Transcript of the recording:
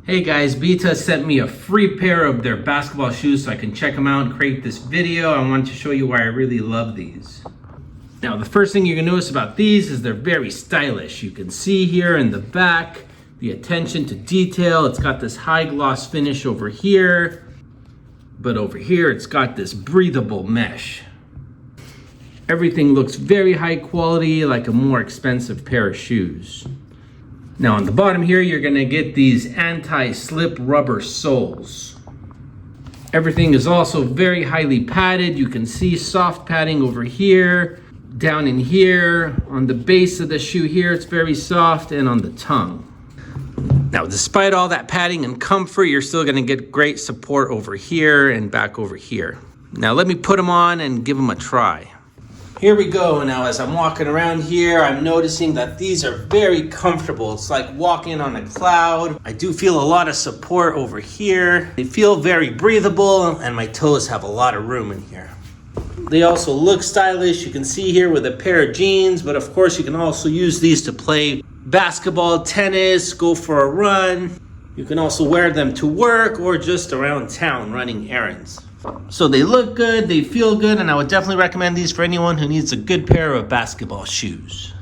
Hey guys, Beita sent me a free pair of their basketball shoes so I can check them out and create this video. I wanted to show you why I really love these. Now, the first thing you're gonna notice about these is they're very stylish. You can see here in the back, the attention to detail. It's got this high gloss finish over here, but over here it's got this breathable mesh. Everything looks very high quality, like a more expensive pair of shoes. Now on the bottom here, you're gonna get these anti-slip rubber soles. Everything is also very highly padded. You can see soft padding over here, down in here, on the base of the shoe here, it's very soft, and on the tongue. Now, despite all that padding and comfort, you're still gonna get great support over here and back over here. Now let me put them on and give them a try. Here we go. Now, as I'm walking around here, I'm noticing that these are very comfortable. It's like walking on a cloud. I do feel a lot of support over here. They feel very breathable, and my toes have a lot of room in here. They also look stylish. You can see here with a pair of jeans, but of course you can also use these to play basketball, tennis, go for a run. You can also wear them to work or just around town running errands. So they look good, they feel good, and I would definitely recommend these for anyone who needs a good pair of basketball shoes.